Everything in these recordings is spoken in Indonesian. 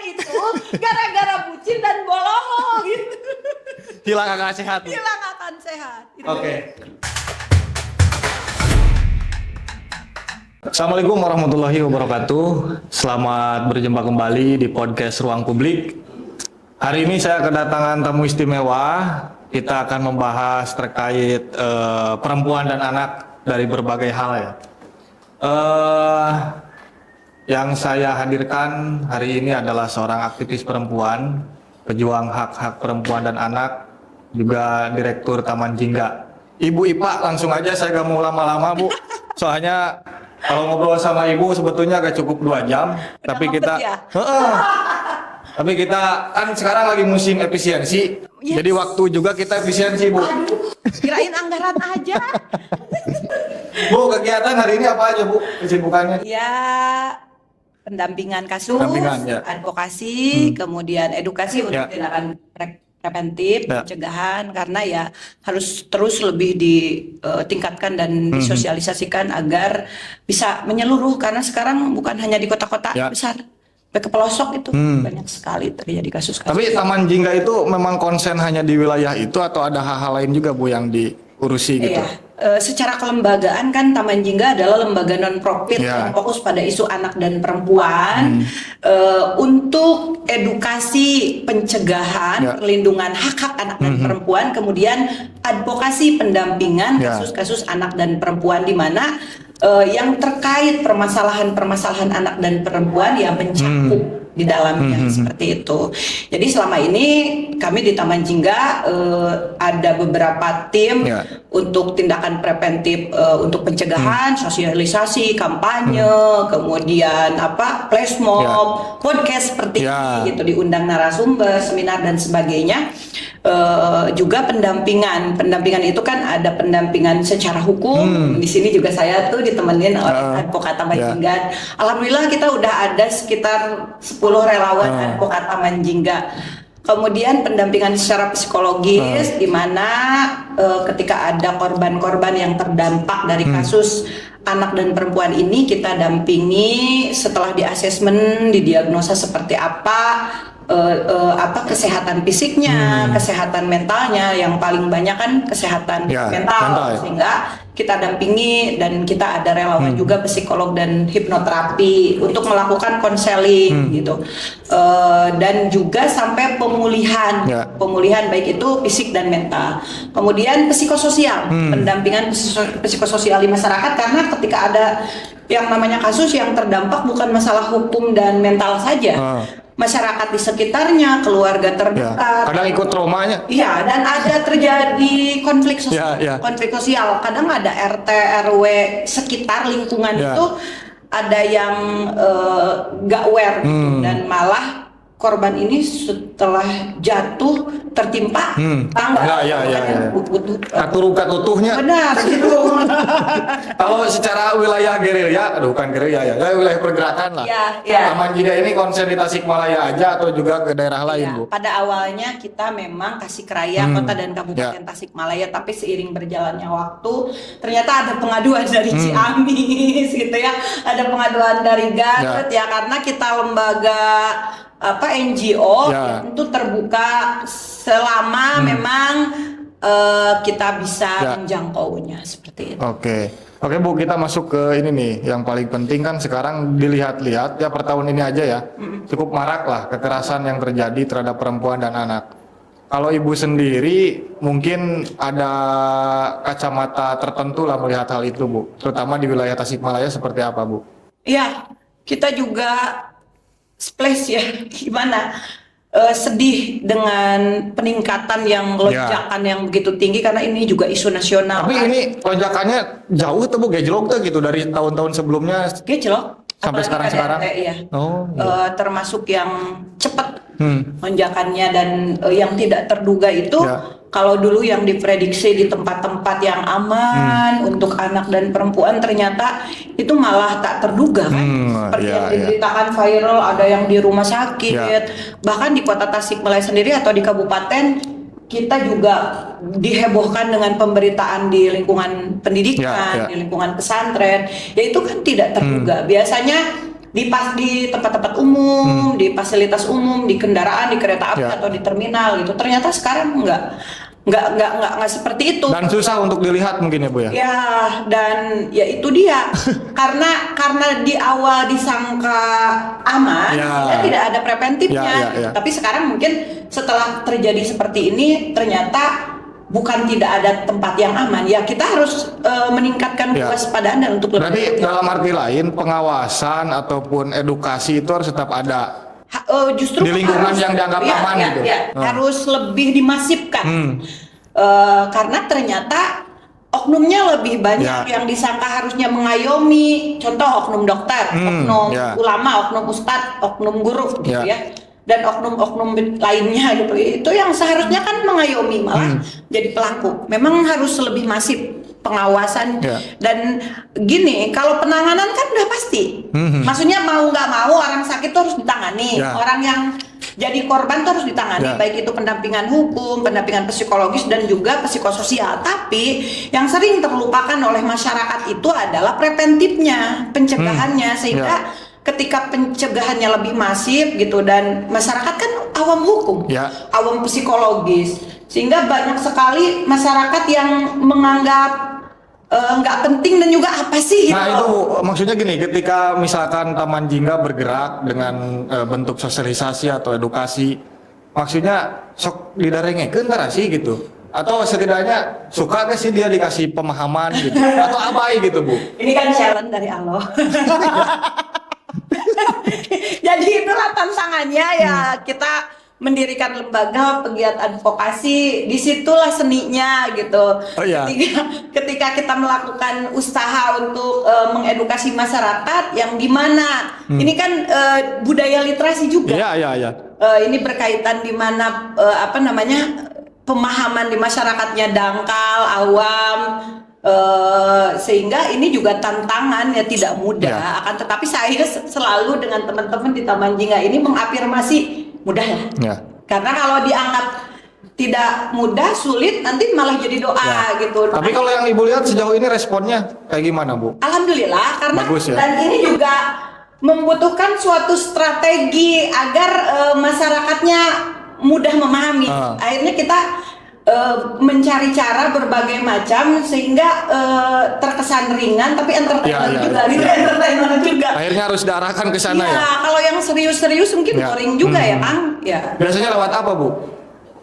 itu gara-gara bucin dan bohong. Hilang akal sehat. Hilang akan sehat. Oke. Assalamualaikum warahmatullahi wabarakatuh. Selamat berjumpa kembali di podcast Ruang Publik. Hari ini saya kedatangan tamu istimewa. Kita akan membahas terkait perempuan dan anak dari berbagai hal ya. Yang saya hadirkan hari ini adalah seorang aktivis perempuan, pejuang hak-hak perempuan dan anak, juga Direktur Taman Jingga. Ibu Ipa, langsung aja, saya gak mau lama-lama Bu. Soalnya kalau ngobrol sama Ibu sebetulnya gak cukup 2 jam. Tapi kita tapi kita kan sekarang lagi musim efisiensi. Yes. Jadi waktu juga kita efisiensi Bu. Kirain anggaran aja. Bu, kegiatan hari ini apa aja Bu kesibukannya? Ya, pendampingan kasus, advokasi, kemudian edukasi untuk tindakan preventif, pencegahan, karena ya harus terus lebih ditingkatkan dan disosialisasikan agar bisa menyeluruh, karena sekarang bukan hanya di kota-kota besar, ke pelosok itu banyak sekali terjadi kasus-kasus. Tapi Taman Jingga itu memang konsen hanya di wilayah itu atau ada hal-hal lain juga Bu yang diurusi gitu? Iya. Secara kelembagaan kan Taman Jingga adalah lembaga non-profit yang fokus pada isu anak dan perempuan untuk edukasi, pencegahan, perlindungan hak-hak anak dan perempuan, kemudian advokasi pendampingan kasus-kasus anak dan perempuan di mana yang terkait permasalahan-permasalahan anak dan perempuan yang mencakup di dalamnya seperti itu. Jadi selama ini kami di Taman Jingga ada beberapa tim untuk tindakan preventif, untuk pencegahan, sosialisasi, kampanye, kemudian flash mob, podcast seperti ini gitu, diundang narasumber, seminar dan sebagainya. Juga pendampingan itu kan ada pendampingan secara hukum. Di sini juga saya tuh ditemenin oleh advokat Taman Jingga. Alhamdulillah kita udah ada sekitar 10 relawan advokat Taman Jingga. Kemudian pendampingan secara psikologis di mana ketika ada korban-korban yang terdampak dari kasus anak dan perempuan ini, kita dampingi setelah di asesmen, didiagnosa seperti apa kesehatan fisiknya, kesehatan mentalnya, yang paling banyak kan kesehatan mental, sehingga kita dampingi dan kita ada relawan juga psikolog dan hipnoterapi untuk melakukan konseling gitu, dan juga sampai pemulihan baik itu fisik dan mental. Kemudian psikososial, pendampingan psikososial di masyarakat, karena ketika ada yang namanya kasus yang terdampak bukan masalah hukum dan mental saja. Masyarakat di sekitarnya, keluarga terdekat, kadang ikut traumanya. Iya, dan ada terjadi konflik sosial. Konflik sosial. Kadang ada RT RW sekitar lingkungan itu ada yang gak aware gitu, dan malah korban ini setelah jatuh tertimpa tangga, luka tutuhnya. Benar gitu. Kalau secara wilayah gerilya, bukan gerilya ya, wilayah pergerakan lah. Taman Jingga ini konsen di Tasikmalaya aja atau juga ke daerah lain Bu? Pada awalnya kita memang Tasikraya, kota dan kabupaten Tasikmalaya, tapi seiring berjalannya waktu ternyata ada pengaduan dari Ciamis gitu ya, ada pengaduan dari Garut karena kita lembaga NGO itu terbuka selama memang kita bisa menjangkaunya seperti itu. Oke Bu, kita masuk ke ini nih, yang paling penting kan sekarang dilihat-lihat ya, per tahun ini aja ya cukup marak lah kekerasan yang terjadi terhadap perempuan dan anak. Kalau Ibu sendiri mungkin ada kacamata tertentu lah melihat hal itu Bu, terutama di wilayah Tasikmalaya seperti apa Bu? Iya, kita juga splash ya, gimana sedih dengan peningkatan yang lonjakan yang begitu tinggi, karena ini juga isu nasional. Tapi ini lonjakannya jauh tuh Bu, gejlok tuh gitu dari tahun-tahun sebelumnya. Gejlok sampai sekarang. Termasuk yang cepat lonjakannya dan yang tidak terduga itu. Kalau dulu yang diprediksi di tempat-tempat yang aman untuk anak dan perempuan, ternyata itu malah tak terduga kan. Seperti yang diberitakan viral, ada yang di rumah sakit, bahkan di kota Tasikmalaya sendiri atau di kabupaten, kita juga dihebohkan dengan pemberitaan di lingkungan pendidikan, di lingkungan pesantren, ya itu kan tidak terduga. Biasanya di tempat-tempat umum, di fasilitas umum, di kendaraan, di kereta api atau di terminal gitu. Ternyata sekarang nggak seperti itu. Dan susah untuk dilihat mungkin ya Bu ya. Ya, dan ya itu dia. karena di awal disangka aman, ya tidak ada preventifnya. Tapi sekarang mungkin setelah terjadi seperti ini ternyata bukan tidak ada tempat yang aman, ya kita harus meningkatkan kewaspadaan dan untuk lebih. Berarti dalam arti lain pengawasan ataupun edukasi itu harus tetap ada. Justru di lingkungan yang dianggap aman gitu. Harus lebih dimasifkan. Karena ternyata oknumnya lebih banyak yang disangka harusnya mengayomi. Contoh oknum dokter, oknum ulama, oknum ustadz, oknum guru gitu ya. Dan oknum-oknum lainnya gitu, itu yang seharusnya kan mengayomi malah jadi pelaku. Memang harus lebih masif pengawasan dan gini, kalau penanganan kan udah pasti. Maksudnya mau nggak mau orang sakit tuh harus ditangani, orang yang jadi korban tuh harus ditangani, baik itu pendampingan hukum, pendampingan psikologis dan juga psikososial. Tapi yang sering terlupakan oleh masyarakat itu adalah preventifnya, pencegahannya, sehingga ketika pencegahannya lebih masif gitu dan masyarakat kan awam hukum, awam psikologis, sehingga banyak sekali masyarakat yang menganggap nggak penting dan juga apa sih gitu. Nah itu maksudnya gini, ketika misalkan Taman Jingga bergerak dengan bentuk sosialisasi atau edukasi, maksudnya sok didarengekeun tara sih gitu, atau setidaknya suka gak sih dia dikasih pemahaman gitu atau abai gitu Bu? Ini kan challenge dari Allah. Jadi itulah tantangannya ya, kita mendirikan lembaga pegiat advokasi, disitulah seninya gitu. Ketika kita melakukan usaha untuk mengedukasi masyarakat yang dimana ini kan budaya literasi juga. Ini berkaitan dimana pemahaman di masyarakatnya dangkal, awam. Sehingga ini juga tantangan ya, tidak mudah. Akan tetapi saya selalu dengan teman-teman di Taman Jingga ini mengafirmasi mudah ya. Karena kalau dianggap tidak mudah, sulit, nanti malah jadi doa gitu. Tapi kalau yang Ibu lihat sejauh ini responnya kayak gimana Bu? Alhamdulillah, karena bagus, dan ini juga membutuhkan suatu strategi agar masyarakatnya mudah memahami. Akhirnya kita mencari cara berbagai macam sehingga terkesan ringan tapi entertainment juga. Akhirnya harus diarahkan ke sana ya. Kalau yang serius-serius mungkin boring juga ya Kang. Biasanya lewat apa Bu?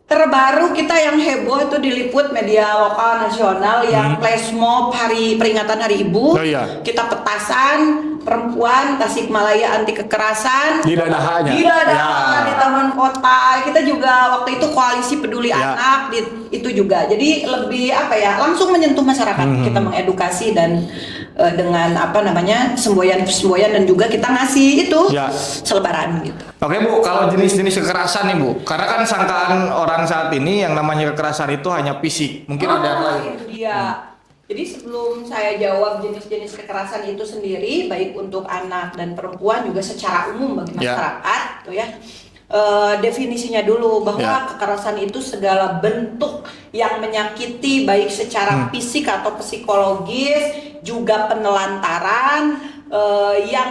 Terbaru kita yang heboh itu diliput media lokal nasional yang flash mob peringatan Hari Ibu. Kita petasan perempuan Tasikmalaya anti kekerasan di Dadaha di Taman Kota. Kita juga waktu itu koalisi peduli anak itu juga. Jadi lebih langsung menyentuh masyarakat. Kita mengedukasi dan dengan semboyan dan juga kita ngasih itu selebaran gitu. Oke Bu, kalau jenis-jenis kekerasan nih Bu, karena kan sangkaan orang saat ini yang namanya kekerasan itu hanya fisik, mungkin ada yang lain. Itu dia. Jadi sebelum saya jawab jenis-jenis kekerasan itu sendiri, baik untuk anak dan perempuan juga secara umum bagi masyarakat, tuh ya. Definisinya dulu bahwa kekerasan itu segala bentuk yang menyakiti baik secara fisik atau psikologis, juga penelantaran yang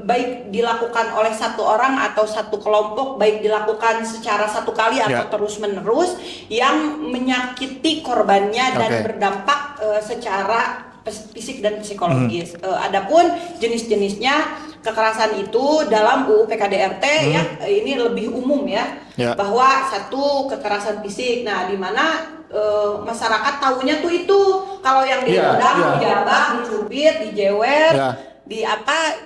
baik dilakukan oleh satu orang atau satu kelompok, baik dilakukan secara satu kali atau terus-menerus yang menyakiti korbannya dan berdampak secara fisik dan psikologis. Adapun jenis-jenisnya kekerasan itu dalam UU PKDRT ini lebih umum bahwa satu kekerasan fisik. Nah, di mana masyarakat tahunya tuh itu kalau yang ditendang, dijambak, dicubit, dijewer,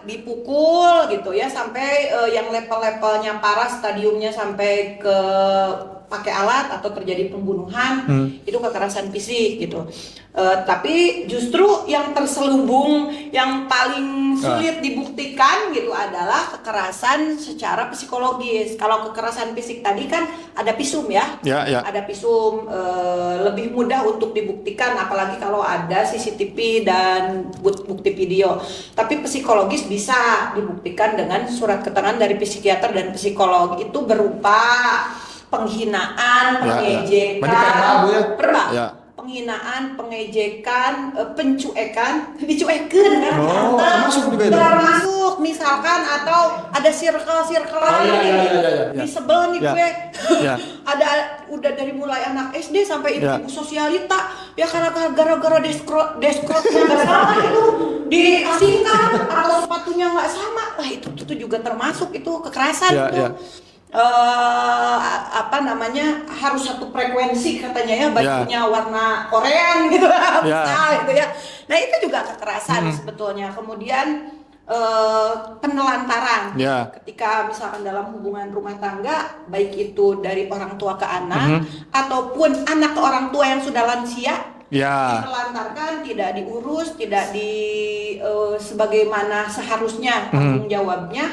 dipukul gitu ya, sampai yang level-levelnya parah, stadiumnya sampai ke pakai alat atau terjadi pembunuhan, itu kekerasan fisik gitu. Tapi justru yang terselubung, yang paling sulit dibuktikan gitu adalah kekerasan secara psikologis. Kalau kekerasan fisik tadi kan ada visum ada visum, lebih mudah untuk dibuktikan, apalagi kalau ada CCTV dan bukti video. Tapi psikologis bisa dibuktikan dengan surat keterangan dari psikiater dan psikolog, itu berupa penghinaan, pengejekan, penghinaan, pengejekan, pencuekan, dicuekin kan? Termasuk juga itu. Termasuk misalkan atau ada circle di sebel nih gue. Ada udah dari mulai anak SD sampai ibu sosialita ya karena gara-gara deskrotnya nggak sama itu diasingkan atau sepatunya nggak sama. Lah itu juga termasuk itu kekerasan itu. Apa namanya harus satu frekuensi katanya ya bajunya warna Korean gitu gitu ya. Nah itu juga kekerasan sebetulnya. Kemudian penelantaran ketika misalkan dalam hubungan rumah tangga baik itu dari orang tua ke anak ataupun anak ke orang tua yang sudah lansia ditelantarkan, tidak diurus, tidak sebagaimana seharusnya tanggung jawabnya.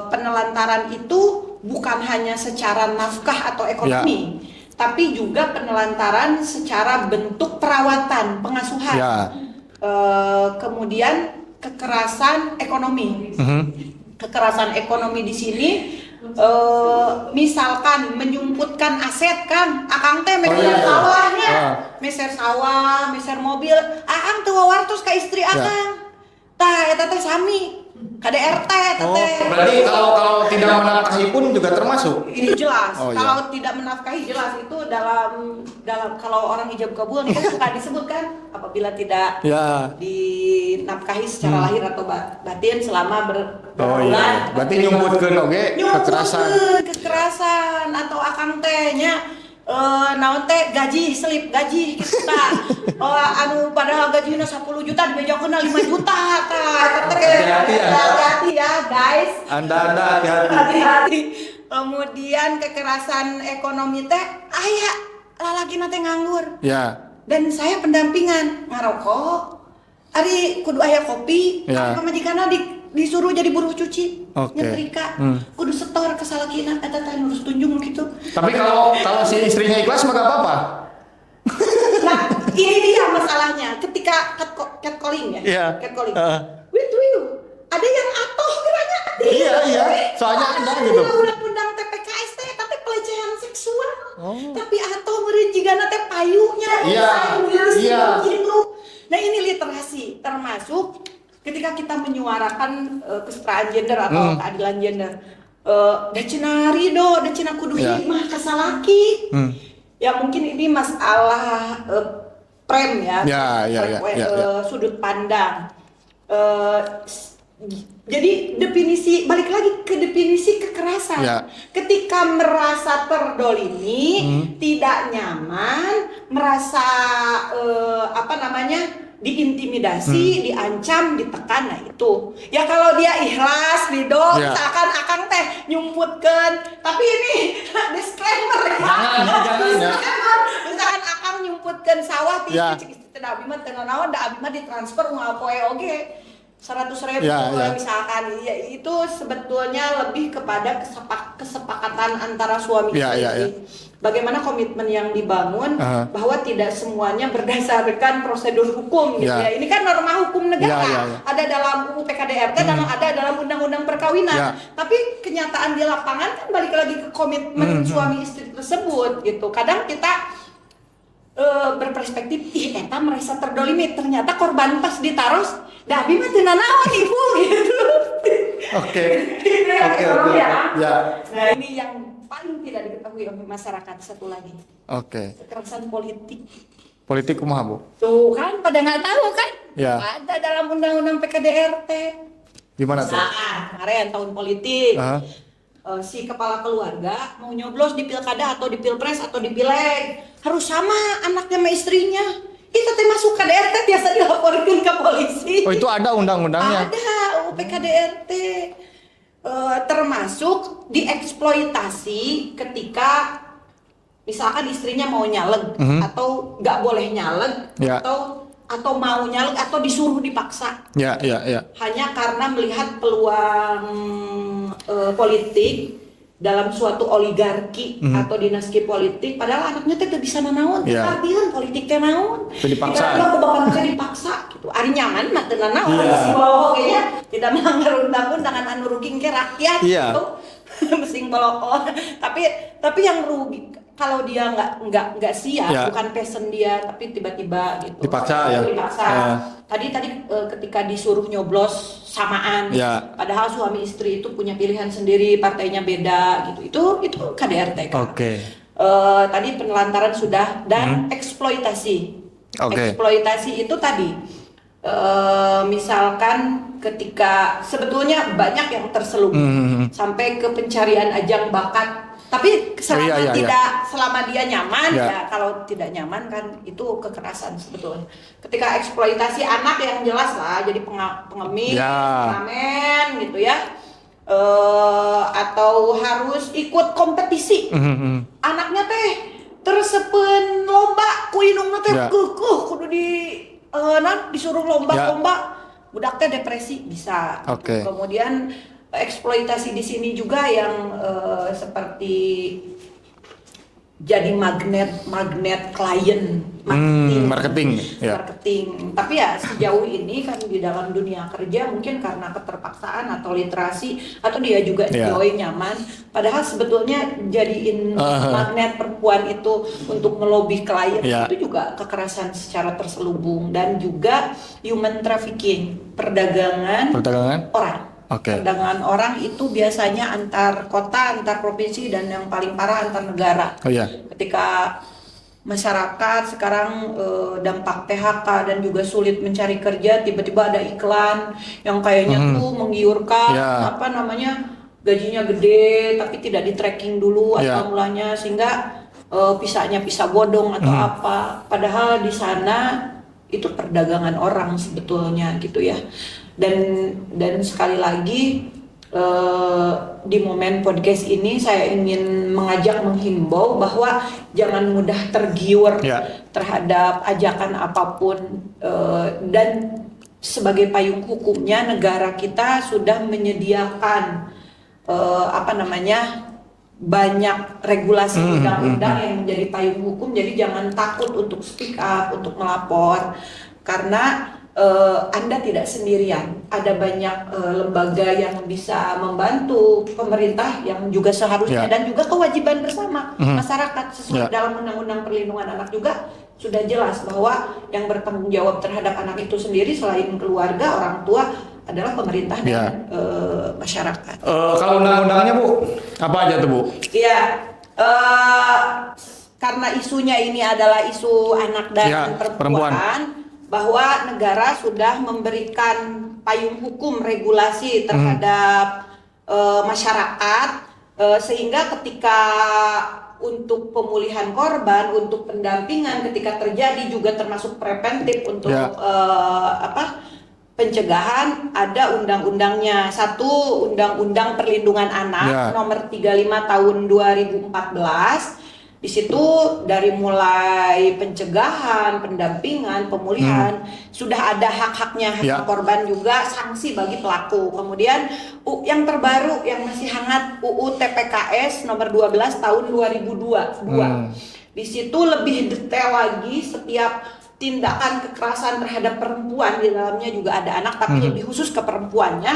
Penelantaran itu bukan hanya secara nafkah atau ekonomi, tapi juga penelantaran secara bentuk perawatan, pengasuhan, kemudian kekerasan ekonomi. Kekerasan ekonomi di sini, misalkan menyumputkan aset kan, akang teh meser sawahnya, meser sawah, meser mobil, akang tuh wawartos ke istri akang, tah eta teh sami. KDRT berarti kalau tidak menafkahi pun juga termasuk? Ini jelas, kalau tidak menafkahi jelas itu dalam kalau orang hijab kabul ini kan suka disebutkan apabila tidak dinafkahi secara lahir atau batin selama berbulan. Berarti nyumputkeun oge kekerasan atau akang tehnya naon teh gaji selip gaji kita anu padahal gajinya 10 juta dibejokeun 5 juta tah hati-hati ya guys, anda hati-hati. Kemudian kekerasan ekonomi teh aya lalakina teh nganggur dan saya pendampingan ngarokok ari kudu aya kopi pamajikanna disuruh jadi buruh cuci nyetrika kudu setor ke salakina eta teh nurus tunjung gitu. Tapi kalau si istrinya ikhlas mah gak apa-apa. Nah ini dia masalahnya ketika catcalling catcalling with you ada yang atoh geranya soalnya ada gitu undang-undang TPKS teh tapi pelecehan seksual tapi atoh meureun jigana teh payunya gitu. Nah ini literasi termasuk ketika kita menyuarakan kesetaraan gender atau keadilan gender, da cenah rido, da cenah kudu hikmah ka salaki. Ya mungkin ini masalah frame sudut pandang. Jadi definisi balik lagi ke definisi kekerasan. Ketika merasa terdolimi, tidak nyaman, merasa diintimidasi, diancam, ditekan, nah itu. Ya kalau dia ikhlas, ridho, misalkan akang teh nyumputkeun, tapi ini disclaimer ya. Misalkan akang nyumputkeun sawah ti cek abdi mah teu naon, da abdi mah ditransfer unggal poe oge 100.000 misalkan. Ya itu sebetulnya lebih kepada kesepakatan antara suami istri. Bagaimana komitmen yang dibangun bahwa tidak semuanya berdasarkan prosedur hukum gitu ya. Ini kan norma hukum negara. Ada dalam UU PKDRT dan ada dalam undang-undang perkawinan. Tapi kenyataan di lapangan kan balik lagi ke komitmen suami istri tersebut gitu. Kadang kita berperspektif, eta merasa terdolimi, ternyata korban pas ditaros, da abi mah teu nanaon ibu gitu. Oke. Nah, ini yang paling tidak diketahui oleh masyarakat. Satu lagi. Kekerasan politik. Politik kumaha, Bu? Tuh kan pada nggak tahu kan? Ada dalam undang-undang PKDRT. Gimana tuh? Kemarin tahun politik. Si kepala keluarga mau nyoblos di pilkada atau di pilpres atau di pileg harus sama anaknya sama istrinya. Itu teh masuk KDRT biasa dilaporkan ke polisi. Oh itu ada undang-undangnya? Ada UU PKDRT. Termasuk dieksploitasi ketika misalkan istrinya mau nyaleg atau nggak boleh nyaleg atau mau nyaleg atau disuruh dipaksa. Hanya karena melihat peluang politik dalam suatu oligarki atau dinasti politik, padahal anaknya teh bisa nanaon, tapi politik teh naon. Dipaksa. Kita bapaknya dipaksa gitu. Ari nyaman mah teu nanaon si boloho nya tidak melanggar undang-undang anu rugi ke rakyat gitu. Mesin boloho. Tapi yang rugi kalau dia nggak siap, bukan passion dia, tapi tiba-tiba gitu. Dipaksa ya. Tadi ketika disuruh nyoblos samaan, padahal suami istri itu punya pilihan sendiri, partainya beda gitu. Itu KDRT. Tadi penelantaran sudah, dan eksploitasi. Eksploitasi itu tadi, misalkan ketika sebetulnya banyak yang terselubung sampai ke pencarian ajang bakat. Tapi selama dia nyaman, ya kalau tidak nyaman kan itu kekerasan sebetulnya. Ketika eksploitasi anak yang jelas lah, jadi pengemis, pengamen gitu ya, atau harus ikut kompetisi. Anaknya teh tersepen lomba, kuinungna teh kudu disuruh lomba-lomba, budak teh depresi bisa. Kemudian eksploitasi di sini juga yang seperti jadi magnet klien, marketing. Tapi ya sejauh ini kan di dalam dunia kerja mungkin karena keterpaksaan atau literasi atau dia juga enjoy nyaman, padahal sebetulnya jadiin magnet perempuan itu untuk melobi klien itu juga kekerasan secara terselubung, dan juga human trafficking, perdagangan orang. Perdagangan orang itu biasanya antar kota, antar provinsi, dan yang paling parah antar negara. Ketika masyarakat sekarang dampak PHK dan juga sulit mencari kerja, tiba-tiba ada iklan yang kayaknya tuh menggiurkan, gajinya gede tapi tidak di tracking dulu asal mulanya, sehingga pisahnya pisah bodong atau apa, padahal di sana itu perdagangan orang sebetulnya gitu ya. Dan sekali lagi di momen podcast ini saya ingin menghimbau bahwa jangan mudah tergiur terhadap ajakan apapun, dan sebagai payung hukumnya negara kita sudah menyediakan banyak regulasi undang-undang yang menjadi payung hukum, jadi jangan takut untuk speak up, untuk melapor, karena Anda tidak sendirian. Ada banyak lembaga yang bisa membantu pemerintah yang juga seharusnya dan juga kewajiban bersama masyarakat sesuai dalam Undang-Undang Perlindungan Anak juga sudah jelas bahwa yang bertanggung jawab terhadap anak itu sendiri selain keluarga, orang tua, adalah pemerintah dan masyarakat. Kalau undang-undangnya Bu, apa aja tuh Bu? Iya, karena isunya ini adalah isu anak dan perempuan, bahwa negara sudah memberikan payung hukum regulasi terhadap masyarakat, sehingga ketika untuk pemulihan korban, untuk pendampingan ketika terjadi, juga termasuk preventif untuk pencegahan, ada undang-undangnya. Satu, Undang-Undang Perlindungan Anak nomor 35 tahun 2014. Di situ dari mulai pencegahan, pendampingan, pemulihan, sudah ada hak-haknya korban, juga sanksi bagi pelaku. Kemudian yang terbaru yang masih hangat, UU TPKS nomor 12 tahun 2002. Di situ lebih detail lagi setiap tindakan kekerasan terhadap perempuan, di dalamnya juga ada anak tapi lebih khusus ke perempuannya,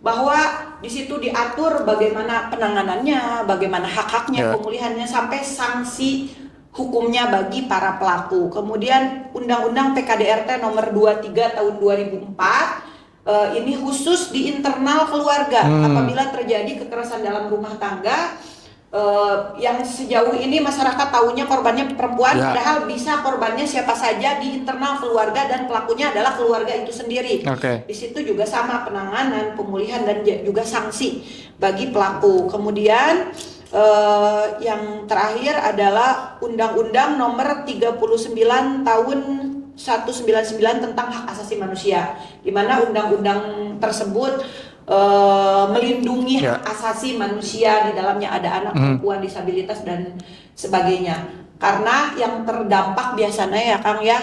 bahwa di situ diatur bagaimana penanganannya, bagaimana hak-haknya, pemulihannya, sampai sanksi hukumnya bagi para pelaku. Kemudian Undang-Undang PKDRT nomor 23 tahun 2004, ini khusus di internal keluarga. Apabila terjadi kekerasan dalam rumah tangga, yang sejauh ini masyarakat tahunya korbannya perempuan, padahal bisa korbannya siapa saja di internal keluarga dan pelakunya adalah keluarga itu sendiri. Di situ juga sama penanganan, pemulihan, dan juga sanksi bagi pelaku. Kemudian yang terakhir adalah Undang-Undang nomor 39 tahun 199 tentang hak asasi manusia, di mana undang-undang tersebut melindungi hak asasi manusia, di dalamnya ada anak, perempuan, disabilitas, dan sebagainya. Karena yang terdampak biasanya ya Kang ya,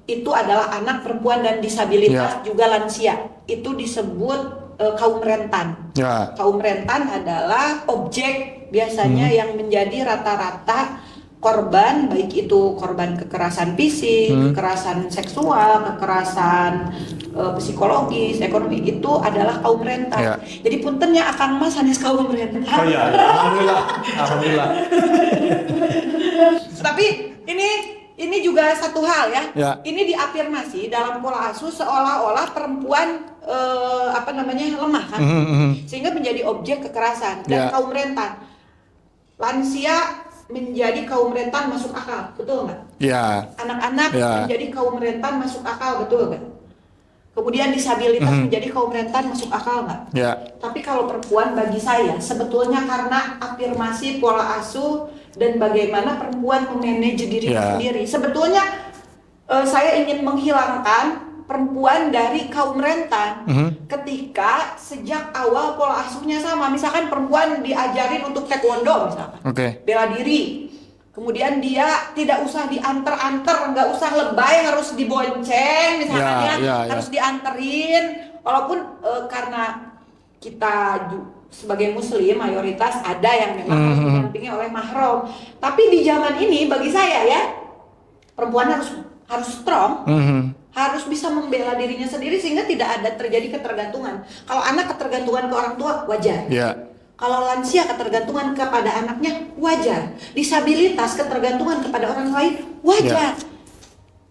itu adalah anak, perempuan, dan disabilitas, juga lansia. Itu disebut kaum rentan. Kaum rentan adalah objek biasanya yang menjadi rata-rata korban, baik itu korban kekerasan fisik, kekerasan seksual, kekerasan psikologis, ekonomi itu adalah kaum rentan. Ya. Jadi puntennya Akang Mas Hanis kaum rentan. Oh iya, alhamdulillah, alhamdulillah. Tapi ini juga satu hal ya. Ya. Ini diafirmasi dalam pola asuh seolah-olah perempuan lemah kan, sehingga menjadi objek kekerasan dan Ya. kaum rentan. Lansia menjadi kaum rentan masuk akal, betul nggak? Ya. Anak-anak Ya. menjadi kaum rentan masuk akal, betul nggak? Kemudian disabilitas menjadi kaum rentan masuk akal nggak? Ya. Tapi kalau perempuan bagi saya sebetulnya karena afirmasi pola asuh dan bagaimana perempuan memanage dirinya sendiri. Sebetulnya saya ingin menghilangkan perempuan dari kaum rentan ketika sejak awal pola asuhnya sama. Misalkan perempuan diajarin untuk taekwondo misalkan, bela diri. Kemudian dia tidak usah diantar-antar, nggak usah lebay, harus dibonceng misalnya, harus dianterin. Walaupun karena kita sebagai muslim mayoritas ada yang memang harus didampingi oleh mahram. Tapi di zaman ini bagi saya ya, perempuan harus strong, harus bisa membela dirinya sendiri sehingga tidak ada terjadi ketergantungan. Kalau anak ketergantungan ke orang tua wajar. Kalau lansia ketergantungan kepada anaknya wajar. Disabilitas ketergantungan kepada orang lain wajar.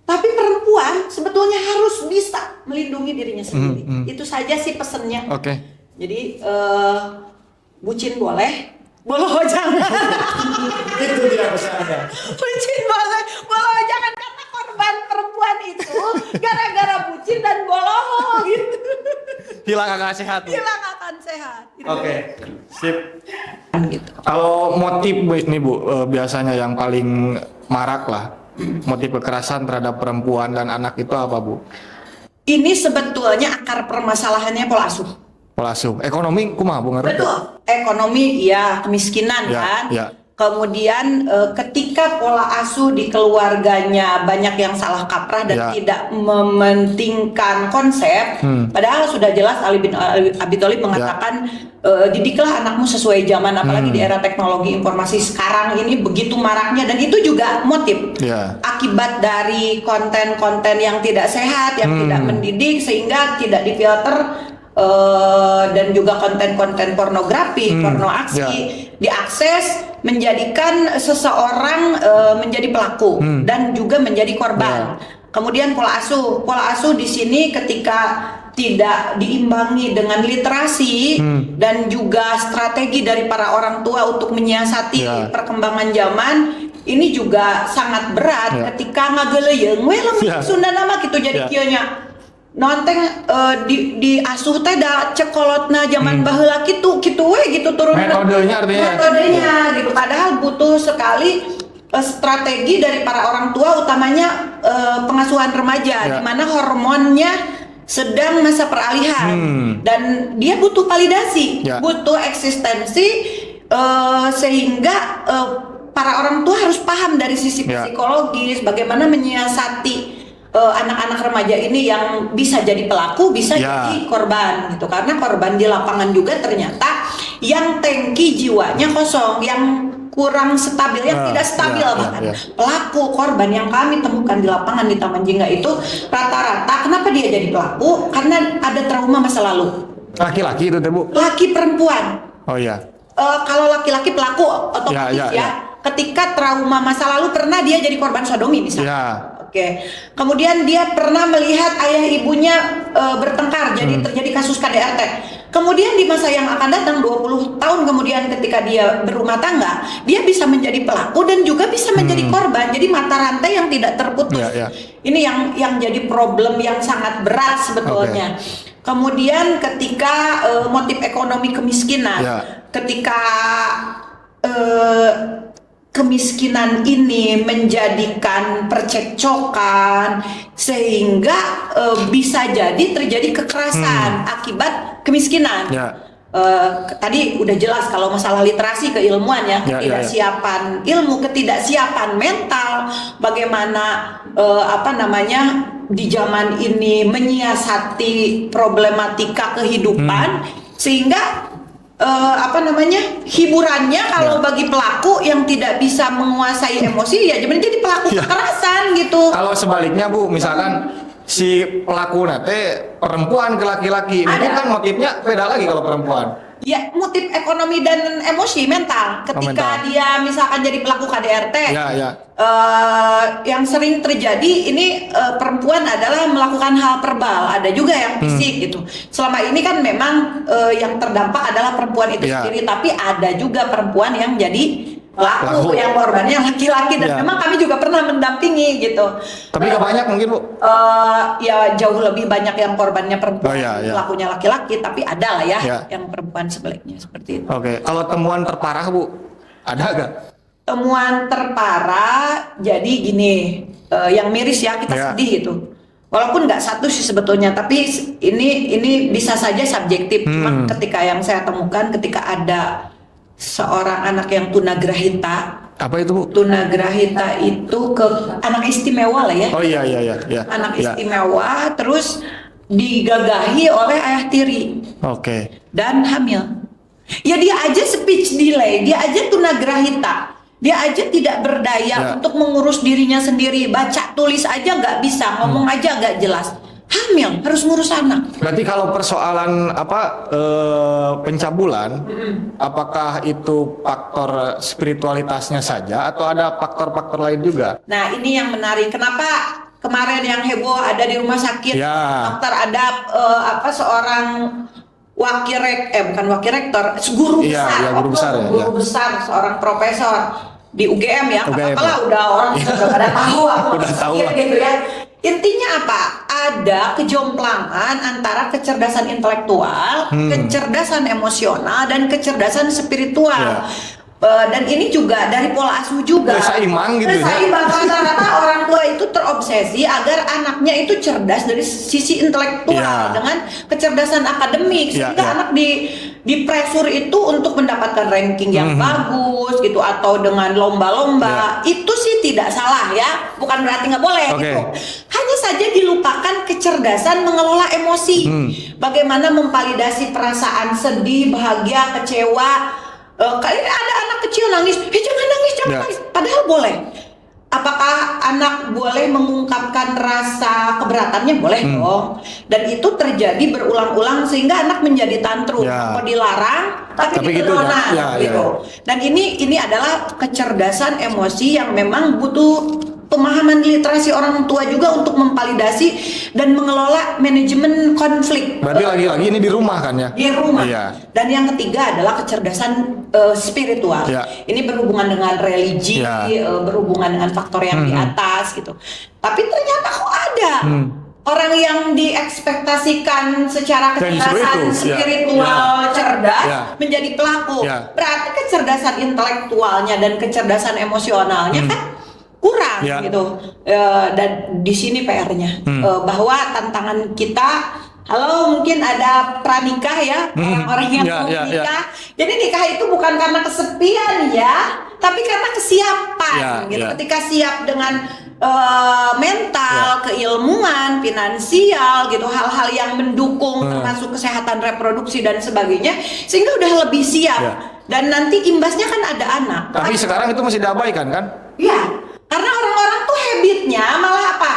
Tapi perempuan sebetulnya harus bisa melindungi dirinya sendiri. Itu saja sih pesennya. Jadi bucin boleh, boloho jangan. Itu dia pesannya. Bucin boleh, boloho jangan, karena korban perempuan itu gara-gara bucin dan boloho gitu. Hilang akal sehat. Hilang akan sehat. Sip. Gitu. Kalau motif ini Bu, biasanya yang paling marak lah, motif kekerasan terhadap perempuan dan anak itu apa Bu? Ini sebetulnya akar permasalahannya pola asuh. Pola asuh. Ekonomi kumaha Bu ngarep? Betul. Ekonomi ya, kemiskinan kan. Kemudian ketika pola asuh di keluarganya banyak yang salah kaprah dan tidak mementingkan konsep, padahal sudah jelas Ali bin Abi Thalib mengatakan didiklah anakmu sesuai zaman, apalagi di era teknologi informasi sekarang ini begitu maraknya, dan itu juga motif akibat dari konten-konten yang tidak sehat, yang tidak mendidik sehingga tidak difilter. Dan juga konten-konten pornografi, porno aksi diakses, menjadikan seseorang menjadi pelaku dan juga menjadi korban. Kemudian pola asuh di sini ketika tidak diimbangi dengan literasi dan juga strategi dari para orang tua untuk menyiasati perkembangan zaman, ini juga sangat berat ketika ngageleyeung we Sunda nama gitu jadi kieu nya. Nonteng di asuh teh da cekolotna zaman baheula kitu we gitu turun metodenya gitu, padahal butuh sekali strategi dari para orang tua, utamanya pengasuhan remaja di mana hormonnya sedang masa peralihan dan dia butuh validasi, butuh eksistensi, sehingga para orang tua harus paham dari sisi psikologis bagaimana menyiasati anak-anak remaja ini yang bisa jadi pelaku, bisa jadi korban gitu. Karena korban di lapangan juga ternyata yang tengki jiwanya kosong, yang kurang stabil, yang tidak stabil bahkan. Pelaku korban yang kami temukan di lapangan di Taman Jingga itu rata-rata kenapa dia jadi pelaku? Karena ada trauma masa lalu. Laki-laki itu Bu? Laki perempuan. Kalau laki-laki pelaku otomatis ketika trauma masa lalu pernah dia jadi korban sodomi misalnya. Kemudian dia pernah melihat ayah ibunya bertengkar, jadi terjadi kasus KDRT. Kemudian di masa yang akan datang 20 tahun kemudian ketika dia berumah tangga, dia bisa menjadi pelaku dan juga bisa menjadi korban. Jadi mata rantai yang tidak terputus. Ini yang jadi problem yang sangat berat sebetulnya. Kemudian ketika motif ekonomi kemiskinan, ketika kemiskinan ini menjadikan percekcokan sehingga bisa jadi terjadi kekerasan akibat kemiskinan. Tadi udah jelas kalau masalah literasi keilmuan ketidaksiapan ilmu, ketidaksiapan mental, bagaimana di zaman ini menyiasati problematika kehidupan sehingga hiburannya kalau bagi pelaku yang tidak bisa menguasai emosi ya jadi pelaku kekerasan gitu. Kalau sebaliknya Bu, misalkan si pelaku teh perempuan ke laki-laki. Ini kan motifnya beda lagi kalau perempuan. Ya, motif ekonomi dan emosi mental. Ketika dia misalkan jadi pelaku KDRT, yang sering terjadi ini perempuan adalah melakukan hal verbal, ada juga yang fisik gitu. Selama ini kan memang yang terdampak adalah perempuan itu sendiri, tapi ada juga perempuan yang jadi pelaku yang korbannya laki-laki dan memang kami juga pernah mendampingi gitu. Tapi gak banyak mungkin Bu? Ya jauh lebih banyak yang korbannya perempuan, pelakunya laki-laki, tapi ada lah yang perempuan sebaliknya seperti itu. Oke, kalau temuan terparah Bu, ada gak? Temuan terparah, jadi gini, yang miris ya kita sedih gitu. Walaupun nggak satu sih sebetulnya, tapi ini bisa saja subjektif. Cuma ketika yang saya temukan ketika ada seorang anak yang tunagrahita. Apa itu Bu? Tunagrahita itu anak istimewa lah ya. Oh iya. Anak istimewa, terus digagahi oleh ayah tiri. Oke. Dan hamil. Ya dia aja speech delay, dia aja tunagrahita. Dia aja tidak berdaya untuk mengurus dirinya sendiri. Baca tulis aja nggak bisa, ngomong aja nggak jelas. Hamil, harus ngurus anak. Berarti kalau persoalan pencabulan, apakah itu faktor spiritualitasnya saja atau ada faktor-faktor lain juga? Nah ini yang menarik. Kenapa kemarin yang heboh ada di rumah sakit dokter ada seorang bukan wakil rektor, guru besar, seorang profesor di UGM ya. Apalah udah orang sudah pada tahu udah tahu gitu ya. Intinya apa? Ada kejomplangan antara kecerdasan intelektual, kecerdasan emosional, dan kecerdasan spiritual. Dan ini juga dari pola asuh juga. Seimbang gitu ya. Seimbang, rata-rata orang tua itu terobsesi agar anaknya itu cerdas dari sisi intelektual dengan kecerdasan akademik, sehingga anak di pressure itu untuk mendapatkan ranking yang bagus gitu, atau dengan lomba-lomba. Itu sih tidak salah ya, bukan berarti nggak boleh gitu. Hanya saja dilupakan kecerdasan mengelola emosi. Bagaimana memvalidasi perasaan sedih, bahagia, kecewa. Kali ini ada anak kecil nangis, jangan nangis. Padahal boleh. Apakah anak boleh mengungkapkan rasa keberatannya? Boleh dong. Dan itu terjadi berulang-ulang sehingga anak menjadi tantrum. Kalau dilarang, tapi ditenona gitu. Dan ini adalah kecerdasan emosi yang memang butuh pemahaman literasi orang tua juga untuk memvalidasi dan mengelola manajemen konflik. Berarti lagi-lagi ini di rumah kan ya? Di rumah. Dan yang ketiga adalah kecerdasan spiritual. Ini berhubungan dengan religi, berhubungan dengan faktor yang di atas gitu. Tapi ternyata kok ada orang yang diekspektasikan secara kecerdasan spiritual cerdas menjadi pelaku. Berarti kecerdasan intelektualnya dan kecerdasan emosionalnya kan kurang gitu. Dan di sini PR-nya bahwa tantangan kita, mungkin ada pranikah ya, orang-orang yang mau nikah. Jadi nikah itu bukan karena kesepian ya, tapi karena kesiapan gitu. Ketika siap dengan mental, keilmuan, finansial gitu, hal-hal yang mendukung termasuk kesehatan reproduksi dan sebagainya, sehingga udah lebih siap. Dan nanti imbasnya kan ada anak. Tapi sekarang itu masih diabaikan kan? Iya. Karena orang-orang tuh habitnya malah apa?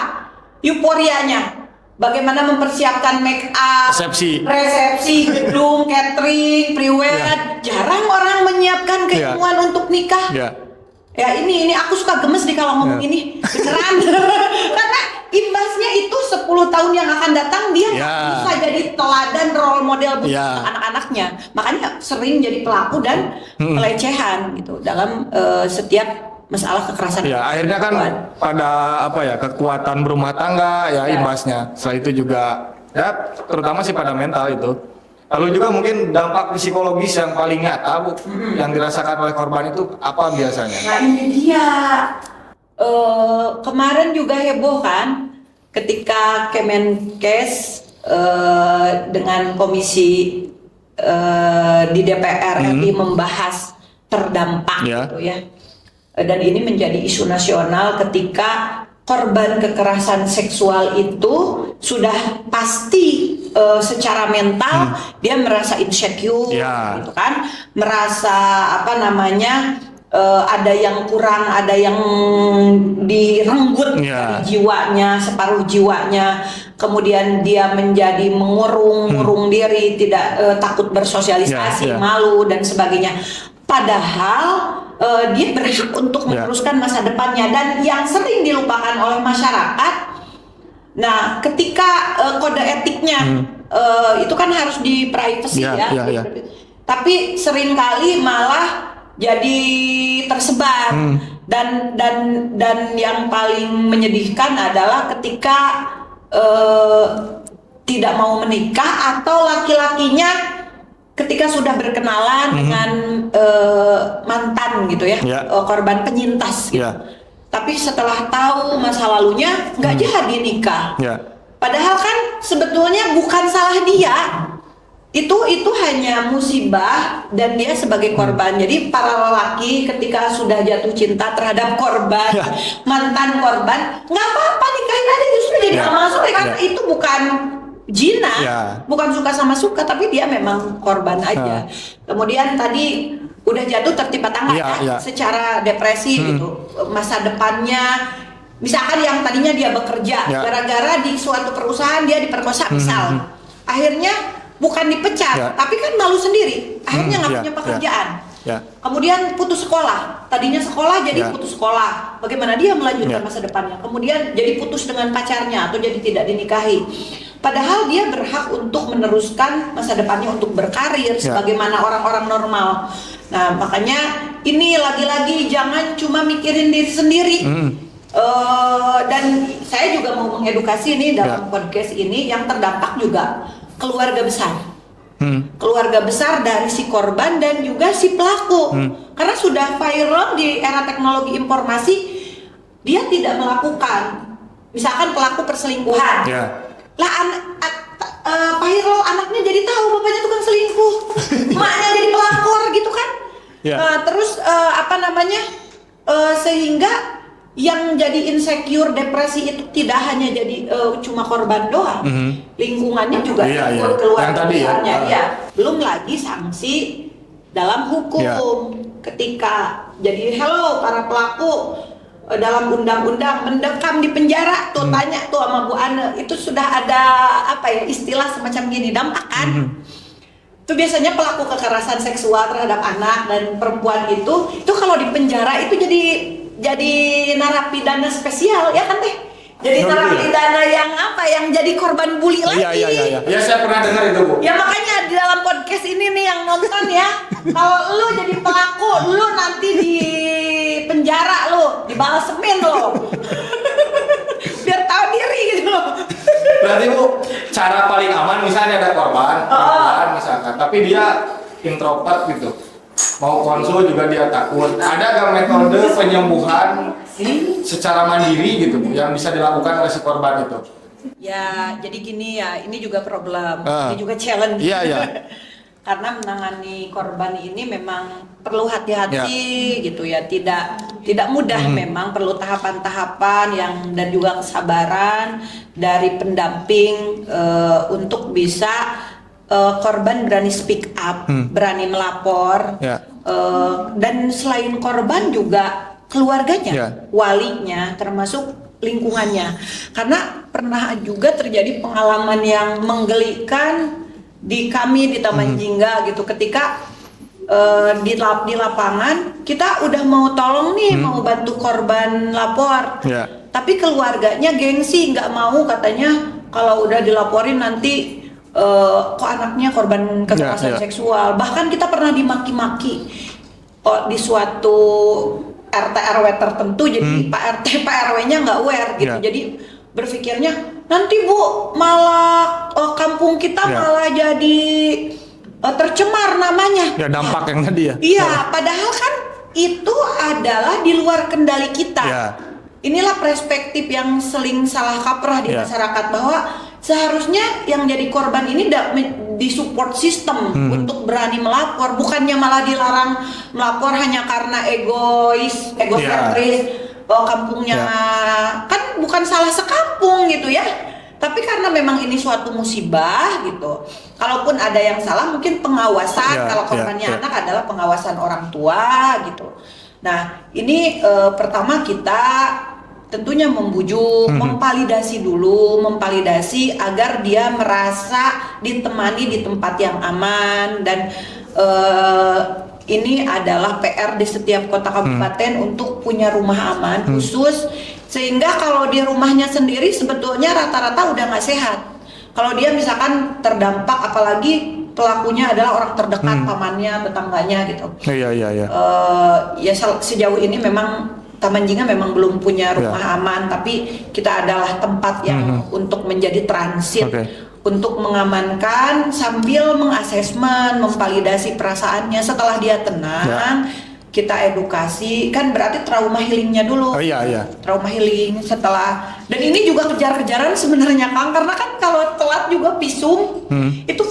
Euforianya. Bagaimana mempersiapkan make up, resepsi, gedung, catering, pre-wed. Jarang orang menyiapkan keilmuan untuk nikah. Ya ini aku suka gemes nih kalau ngomong ini. Beneran. Karena imbasnya itu 10 tahun yang akan datang dia bisa jadi teladan role model buat anak-anaknya. Makanya sering jadi pelaku dan pelecehan gitu dalam setiap masalah kekerasan. Akhirnya kan pada kekuatan berumah tangga imbasnya. Setelah itu juga terutama sih pada mental itu. Lalu juga mungkin dampak psikologis yang paling nyata Bu, yang dirasakan oleh korban itu apa biasanya? Nah ini dia. Kemarin juga heboh kan ketika Kemenkes dengan komisi di DPR RI membahas terdampak gitu ya. Dan ini menjadi isu nasional ketika korban kekerasan seksual itu sudah pasti secara mental dia merasa insecure gitu kan, merasa ada yang kurang, ada yang direnggut dari jiwanya, separuh jiwanya, kemudian dia menjadi mengurung diri, tidak takut bersosialisasi, malu dan sebagainya. Padahal dia berhak untuk meneruskan masa depannya, dan yang sering dilupakan oleh masyarakat. Nah, ketika kode etiknya itu kan harus di privacy tapi seringkali malah jadi tersebar. Dan yang paling menyedihkan adalah ketika tidak mau menikah, atau laki-lakinya ketika sudah berkenalan dengan mantan gitu ya, korban penyintas gitu. Tapi setelah tahu masa lalunya nggak jadi nikah. Padahal kan sebetulnya bukan salah dia. Itu hanya musibah dan dia sebagai korban. Jadi para lelaki ketika sudah jatuh cinta terhadap korban, mantan korban, nggak apa-apa, nikahin aja, justru jadi amal soleh, karena itu bukan zina, bukan suka sama suka, tapi dia memang korban aja. Kemudian tadi udah jatuh tertimpa tangga secara depresi gitu, masa depannya. Misalkan yang tadinya dia bekerja, gara-gara di suatu perusahaan dia diperkosa misal, akhirnya bukan dipecat, tapi kan malu sendiri, akhirnya nggak punya pekerjaan. Kemudian putus sekolah, tadinya sekolah jadi putus sekolah, bagaimana dia melanjutkan masa depannya? Kemudian jadi putus dengan pacarnya atau jadi tidak dinikahi. Padahal dia berhak untuk meneruskan masa depannya, untuk berkarir sebagaimana orang-orang normal. Nah, makanya ini lagi-lagi jangan cuma mikirin diri sendiri. Dan saya juga mau mengedukasi ini dalam podcast ini, yang terdampak juga keluarga besar. Keluarga besar dari si korban dan juga si pelaku. Karena sudah viral di era teknologi informasi, dia tidak melakukan, misalkan pelaku perselingkuhan. Lah Pak Hiro, anaknya jadi tahu bapaknya tukang selingkuh, emaknya jadi pelakor gitu kan. Terus sehingga yang jadi insecure, depresi itu tidak hanya jadi cuma korban doang, lingkungannya juga keluarga besarnya. Belum lagi sanksi dalam hukum. Ketika jadi para pelaku dalam undang-undang mendekam di penjara tuh, tanya tuh sama Bu Ane, itu sudah ada istilah semacam gini, dampak kan? Itu biasanya pelaku kekerasan seksual terhadap anak dan perempuan itu kalau di penjara itu jadi narapidana spesial, ya kan teh? Jadi narapidana yang jadi korban bully lagi. Iya, saya pernah dengar itu, Bu. Ya makanya di dalam podcast ini nih yang nonton ya, kalau lu jadi pelaku, lu nanti di penjara lu, dibalas semen lu. Biar tahu diri gitu loh. Berarti Bu, cara paling aman misalnya ada korban misalkan, tapi dia introvert gitu, mau konsul juga dia takut. Ada nggak metode penyembuhan secara mandiri gitu Bu, yang bisa dilakukan oleh si korban itu? Ya, jadi gini ya, ini juga problem, ini juga challenge. Karena menangani korban ini memang perlu hati-hati gitu ya, tidak mudah. Memang perlu tahapan-tahapan dan juga kesabaran dari pendamping untuk bisa korban berani speak up, berani melapor, dan selain korban juga keluarganya, walinya, termasuk lingkungannya. Karena pernah juga terjadi pengalaman yang menggelikan di kami di Taman Jingga gitu, ketika di lapangan kita udah mau tolong nih, mau bantu korban lapor, tapi keluarganya gengsi, nggak mau, katanya kalau udah dilaporin nanti kok anaknya korban kekerasan seksual. Bahkan kita pernah dimaki-maki di suatu RT RW tertentu, jadi Pak RT Pak RW-nya nggak aware gitu, jadi berpikirnya nanti Bu malah kampung kita malah jadi tercemar namanya. Ya, dampak yang tadi ya. Iya, padahal kan itu adalah di luar kendali kita. Inilah perspektif yang sering salah kaprah di masyarakat, bahwa seharusnya yang jadi korban ini di support system untuk berani melapor, bukannya malah dilarang melapor hanya karena egosentris bahwa kampungnya kan bukan salah sekampung gitu ya, tapi karena memang ini suatu musibah gitu. Kalaupun ada yang salah mungkin pengawasan, kalau korbannya anak adalah pengawasan orang tua gitu. Nah, ini pertama kita tentunya membujuk, memvalidasi dulu, agar dia merasa ditemani di tempat yang aman. Dan ini adalah PR di setiap kota kabupaten untuk punya rumah aman khusus, sehingga kalau di rumahnya sendiri sebetulnya rata-rata udah nggak sehat. Kalau dia misalkan terdampak, apalagi pelakunya adalah orang terdekat, pamannya, tetangganya gitu. Iya. Ya sejauh ini memang Taman Jingga memang belum punya rumah aman, tapi kita adalah tempat yang untuk menjadi transit, untuk mengamankan sambil mengasesmen, memvalidasi perasaannya. Setelah dia tenang, kita edukasi, kan berarti trauma healingnya dulu. Trauma healing setelah, dan ini juga kejar-kejaran sebenarnya Kang, karena kan kalau telat juga visum, itu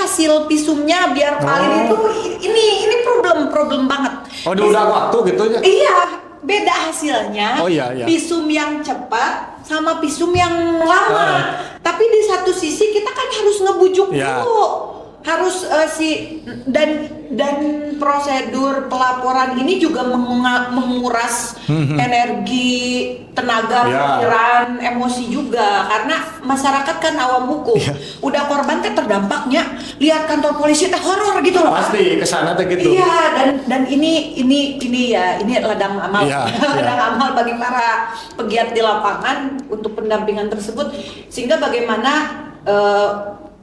hasil visumnya biar valid itu ini problem banget. Oh, udah waktu gitu ya? Iya, beda hasilnya. Visum yang cepat sama visum yang lama. Tapi di satu sisi kita kan harus ngebujuk dulu. Harus dan prosedur pelaporan ini juga menguras energi, tenaga, pikiran, emosi juga, karena masyarakat kan awam hukum. Udah korban teh terdampaknya lihat kantor polisi teh horor gitu loh. Pasti kesana teh gitu. Iya, dan ini ladang amal. Ladang amal bagi para pegiat di lapangan untuk pendampingan tersebut, sehingga bagaimana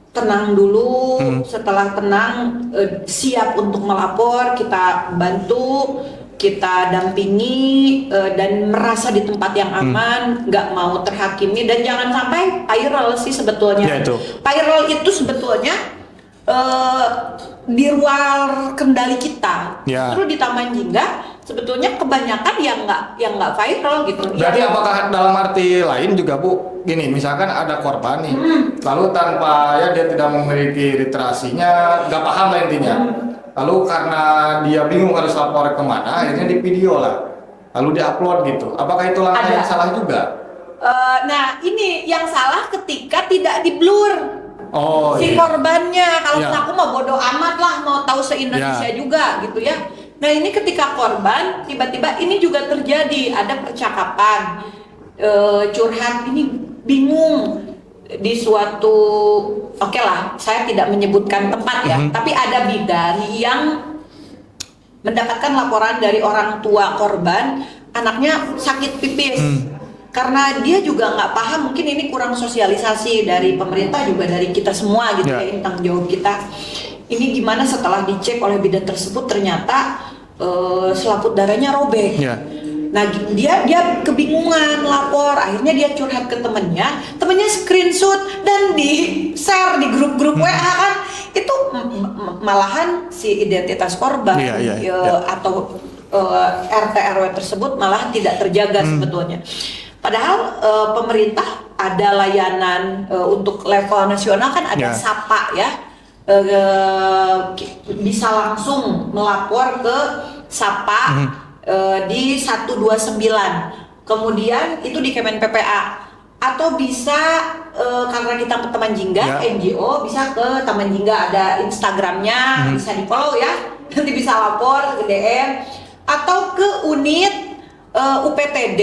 tenang dulu, setelah tenang siap untuk melapor, kita bantu, kita dampingi, dan merasa di tempat yang aman, nggak mau terhakimi, dan jangan sampai viral sih sebetulnya. Viral itu sebetulnya di luar kendali kita. Terus di Taman Jingga sebetulnya kebanyakan yang nggak viral gitu. Berarti apakah dalam arti lain juga Bu, gini, misalkan ada korban nih, lalu tanpa dia tidak memiliki literasinya, nggak paham lah intinya, lalu karena dia bingung harus lapor kemana, akhirnya di video lah, lalu diupload gitu. Apakah itu langkah yang salah juga? Nah, ini yang salah ketika tidak di blur. Si korbannya, kalau aku mah bodoh amat lah, mau tahu se-Indonesia juga gitu ya. Nah, ini ketika korban tiba-tiba ini juga terjadi, ada percakapan curhat, ini bingung di suatu, oke lah, saya tidak menyebutkan tempat ya, tapi ada bidan yang mendapatkan laporan dari orang tua korban, anaknya sakit pipis. Karena dia juga nggak paham, mungkin ini kurang sosialisasi dari pemerintah juga dari kita semua gitu ya, ini tanggung jawab kita. Ini gimana setelah dicek oleh bidan tersebut ternyata selaput darahnya robek. Nah, dia kebingungan lapor, akhirnya dia curhat ke temennya screenshot dan di share di grup-grup WA kan, itu malahan si identitas korban atau RT RW tersebut malah tidak terjaga sebetulnya. Padahal pemerintah ada layanan untuk level nasional kan, ada SAPA ya. Bisa langsung melapor ke SAPA di 129, kemudian itu di Kemen PPA, atau bisa karena kita Taman Jingga NGO, bisa ke Taman Jingga, ada Instagramnya, bisa di follow ya, nanti bisa lapor ke DM, atau ke unit UPTD.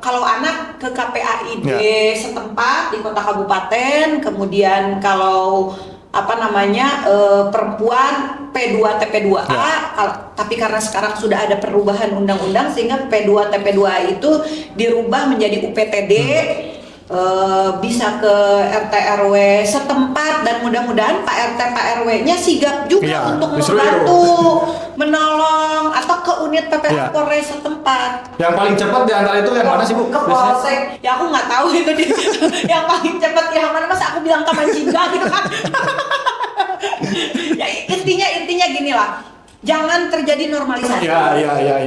Kalau anak ke KPAID setempat di kota kabupaten, kemudian kalau perempuan P2 TP2A, tapi karena sekarang sudah ada perubahan undang-undang sehingga P2 TP2A itu dirubah menjadi UPTD, bisa ke RT RW setempat, dan mudah-mudahan Pak RT Pak RW-nya sigap juga untuk membantu, menolong, atau ke unit PPA Polres setempat. Yang paling cepat di antara itu yang mana sih Bu? Ke Polsek. Ya aku nggak tahu itu yang paling cepat yang mana, masa aku bilang Taman Jingga gitu kan. Ya intinya gini lah, jangan terjadi normalisasi.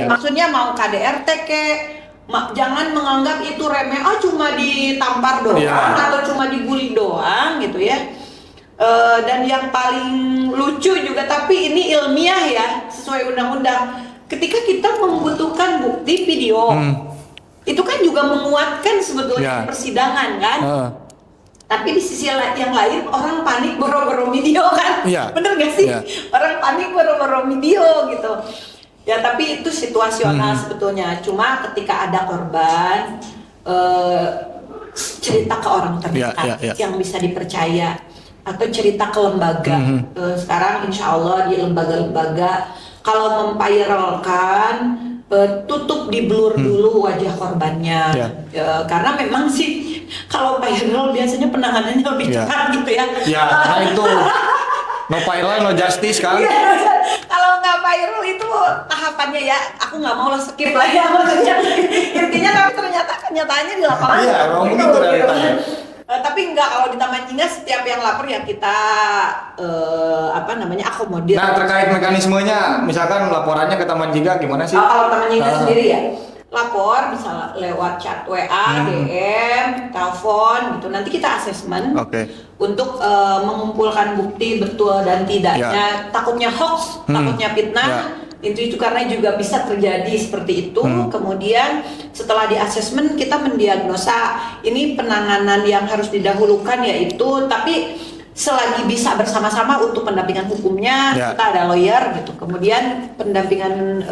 Maksudnya mau KDRT jangan menganggap itu remeh, cuma ditampar doang atau cuma dibully doang gitu ya. Dan yang paling lucu juga, tapi ini ilmiah ya, sesuai undang-undang, ketika kita membutuhkan bukti video, itu kan juga menguatkan sebetulnya persidangan kan. Tapi di sisi yang lain orang panik boro-boro video kan, bener gak sih? Orang panik boro-boro video gitu. Ya, tapi itu situasional sebetulnya. Cuma ketika ada korban, cerita ke orang terdekat yang bisa dipercaya, atau cerita ke lembaga. Sekarang insya Allah di lembaga-lembaga kalau memviralkan, tutup di blur dulu wajah korbannya. Karena memang sih kalau viral biasanya penanganannya lebih cepat gitu ya. Ya, karena itu no viral no justice kan. Kalau nggak viral itu tahapannya ya, aku nggak mau lah, skip lah ya maksudnya. Intinya tapi ternyata kenyataannya di lapangan. Iya, memang begitu realitanya. Tapi enggak, kalau di Taman Jingga setiap yang lapor ya kita akomodir. Nah, terkait mekanismenya, misalkan laporannya ke Taman Jingga gimana sih? Kalau Taman Jingga sendiri ya, lapor bisa lewat chat WA, DM, telepon gitu. Nanti kita asesmen untuk mengumpulkan bukti betul dan tidaknya. Takutnya hoax, takutnya fitnah. Itu karena juga bisa terjadi seperti itu. Kemudian setelah di asesmen kita mendiagnosa ini penanganan yang harus didahulukan yaitu, tapi selagi bisa bersama-sama untuk pendampingan hukumnya kita ada lawyer gitu. Kemudian pendampingan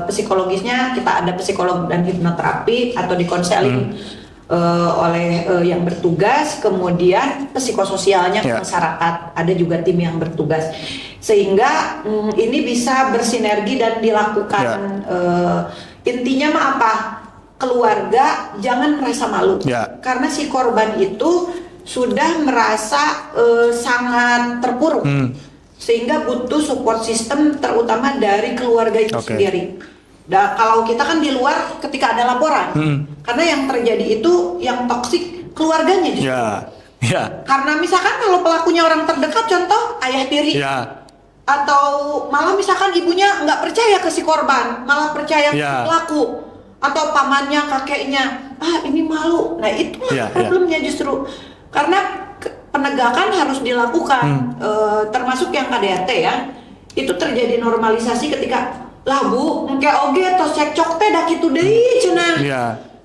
psikologisnya kita ada psikolog dan hipnoterapi atau dikonseling oleh yang bertugas. Kemudian psikososialnya ke masyarakat, ada juga tim yang bertugas, sehingga ini bisa bersinergi dan dilakukan. Intinya mah apa? Keluarga jangan merasa malu, karena si korban itu sudah merasa sangat terpuruk, sehingga butuh support system terutama dari keluarga itu sendiri. Kalau kita kan di luar ketika ada laporan, karena yang terjadi itu yang toksik keluarganya justru. Karena misalkan kalau pelakunya orang terdekat, contoh ayah tiri, atau malah misalkan ibunya nggak percaya ke si korban, malah percaya ke si pelaku, atau pamannya, kakeknya, ini malu. Nah itu problemnya justru, karena penegakan harus dilakukan, termasuk yang KDRT ya, itu terjadi normalisasi ketika lah bu, engke oge tos cekcok teh dah kitu deui cenah.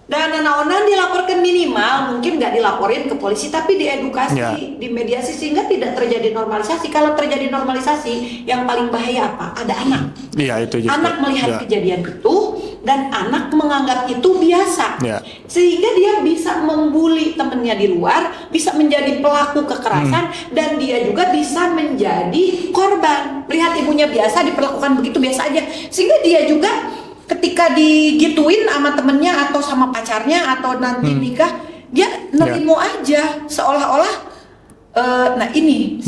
Dan nanaonan dilaporkan minimal, mungkin nggak dilaporin ke polisi tapi diedukasi, dimediasi sehingga tidak terjadi normalisasi. Kalau terjadi normalisasi, yang paling bahaya apa? Ada anak. Itu juga. Anak melihat kejadian itu dan anak menganggap itu biasa, sehingga dia bisa membuli temennya di luar, bisa menjadi pelaku kekerasan, dan dia juga bisa menjadi korban. Lihat ibunya biasa diperlakukan begitu biasa aja, sehingga dia juga ketika digituin sama temennya atau sama pacarnya atau nanti nikah, dia nerimo aja seolah-olah nah ini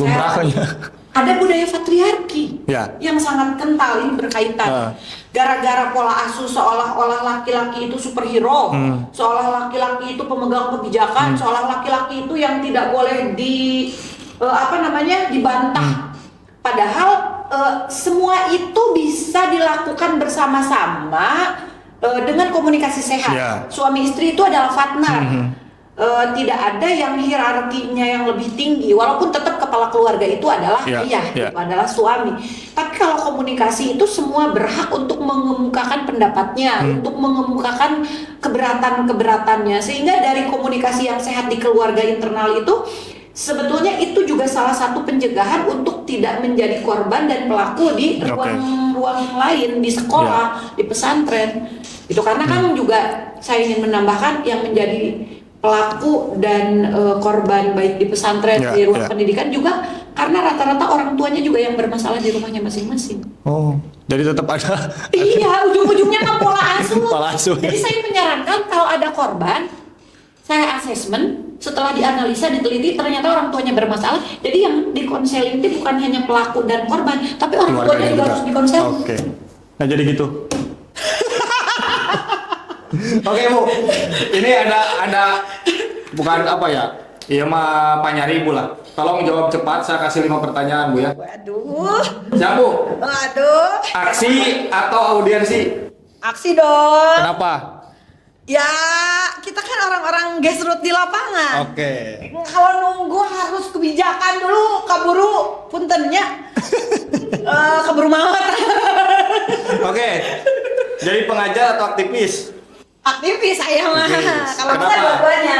ada budaya patriarki yang sangat kental ini berkaitan. Gara-gara pola asuh seolah-olah laki-laki itu superhero, seolah laki-laki itu pemegang kebijakan, seolah laki-laki itu yang tidak boleh dibantah. Padahal semua itu bisa dilakukan bersama-sama dengan komunikasi sehat. Suami istri itu adalah partner. Tidak ada yang hierarkinya yang lebih tinggi, walaupun tetap kepala keluarga itu adalah ayah, itu adalah suami. Tapi kalau komunikasi itu semua berhak untuk mengemukakan pendapatnya, untuk mengemukakan keberatan-keberatannya, sehingga dari komunikasi yang sehat di keluarga internal itu sebetulnya itu juga salah satu pencegahan untuk tidak menjadi korban dan pelaku di ruang-ruang lain, di sekolah, di pesantren. Itu karena kan juga saya ingin menambahkan yang menjadi pelaku dan korban baik di pesantren, di ruang pendidikan juga karena rata-rata orang tuanya juga yang bermasalah di rumahnya masing-masing. Jadi tetap ada. Iya, ujung-ujungnya kan pola asuh. Jadi saya menyarankan kalau ada korban, saya asesmen, setelah dianalisa, diteliti, ternyata orang tuanya bermasalah. Jadi yang dikonseling itu bukan hanya pelaku dan korban, tapi orang tuanya juga harus dikonseling. Nah jadi gitu. Oke Bu, ini ada bukan apa ya? Iya mah Panyari Bu lah. Tolong jawab cepat, saya kasih 5 pertanyaan Bu ya. Waduh. Siap Bu? Waduh. Aksi atau audiensi? Aksi dong. Kenapa? Ya, kita kan orang-orang grassroots di lapangan. Kalau nunggu harus kebijakan dulu, kaburu puntennya. Keburu maut. Jadi pengajar atau aktivis? Aktivis saya mah. Kalau bisa dua-duanya.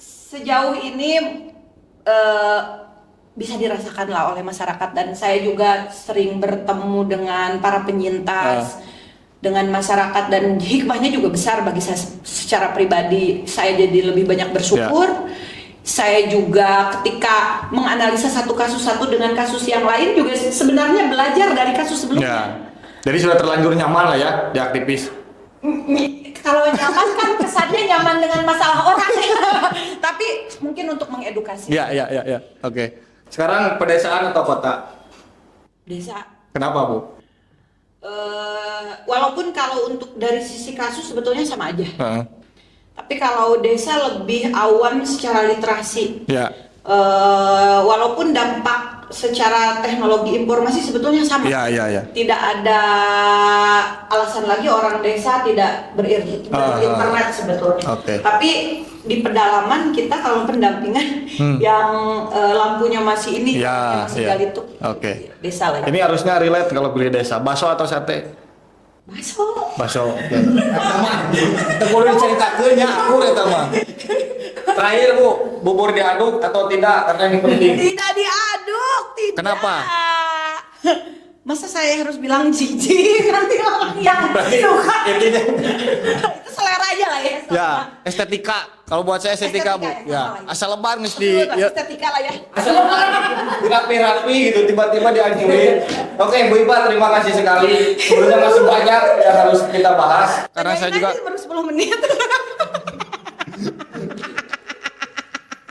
Sejauh ini bisa dirasakan lah oleh masyarakat, dan saya juga sering bertemu dengan para penyintas, dengan masyarakat, dan hikmahnya juga besar bagi saya secara pribadi. Saya jadi lebih banyak bersyukur. Saya juga ketika menganalisa satu kasus satu dengan kasus yang lain juga sebenarnya belajar dari kasus sebelumnya. Jadi sudah terlanjur nyaman lah ya di aktivis. Kalau nyaman kan kesannya nyaman dengan masalah orang. Tapi mungkin untuk mengedukasi. Iya. Oke. Sekarang pedesaan atau kota? Desa. Kenapa, Bu? Walaupun kalau untuk dari sisi kasus sebetulnya sama aja. Tapi kalau desa lebih awam secara literasi. Walaupun dampak secara teknologi informasi sebetulnya sama. Tidak ada alasan lagi orang desa tidak berinternet sebetulnya. Tapi di pedalaman kita kalau pendampingan yang lampunya masih ini masih galituk. Desa lagi. Ini harusnya relate kalau beli desa. Bakso atau sate? Bakso. Boleh ceritakeun nya aku eta mah. Terakhir Bu, bubur diaduk atau tidak? Karena ini penting. Tidak diaduk, tidak. Kenapa? Masa saya harus bilang jijik nanti orang yang suka. Itu selera aja lah ya. Ya, estetika. Kalau buat saya estetika Bu. Ya, asal lebar mesti. Estetika lah ya. Asal lebar. Rapi-rapi gitu, tiba-tiba dihancurin. Oke, Bu Ipa, terima kasih sekali. Sebenarnya masih banyak yang harus kita bahas. Karena saya juga baru 10 menit.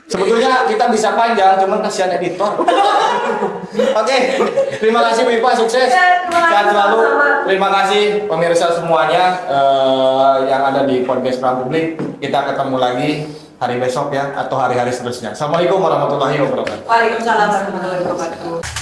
Sebetulnya kita bisa panjang, cuman kasihan editor. Oke, terima kasih Bu Ipa, sukses. Sehat selalu. Terima kasih pemirsa semuanya yang ada di podcast Peran Publik. Kita ketemu lagi hari besok ya, atau hari-hari seterusnya. Assalamualaikum warahmatullahi wabarakatuh. Waalaikumsalam warahmatullahi wabarakatuh.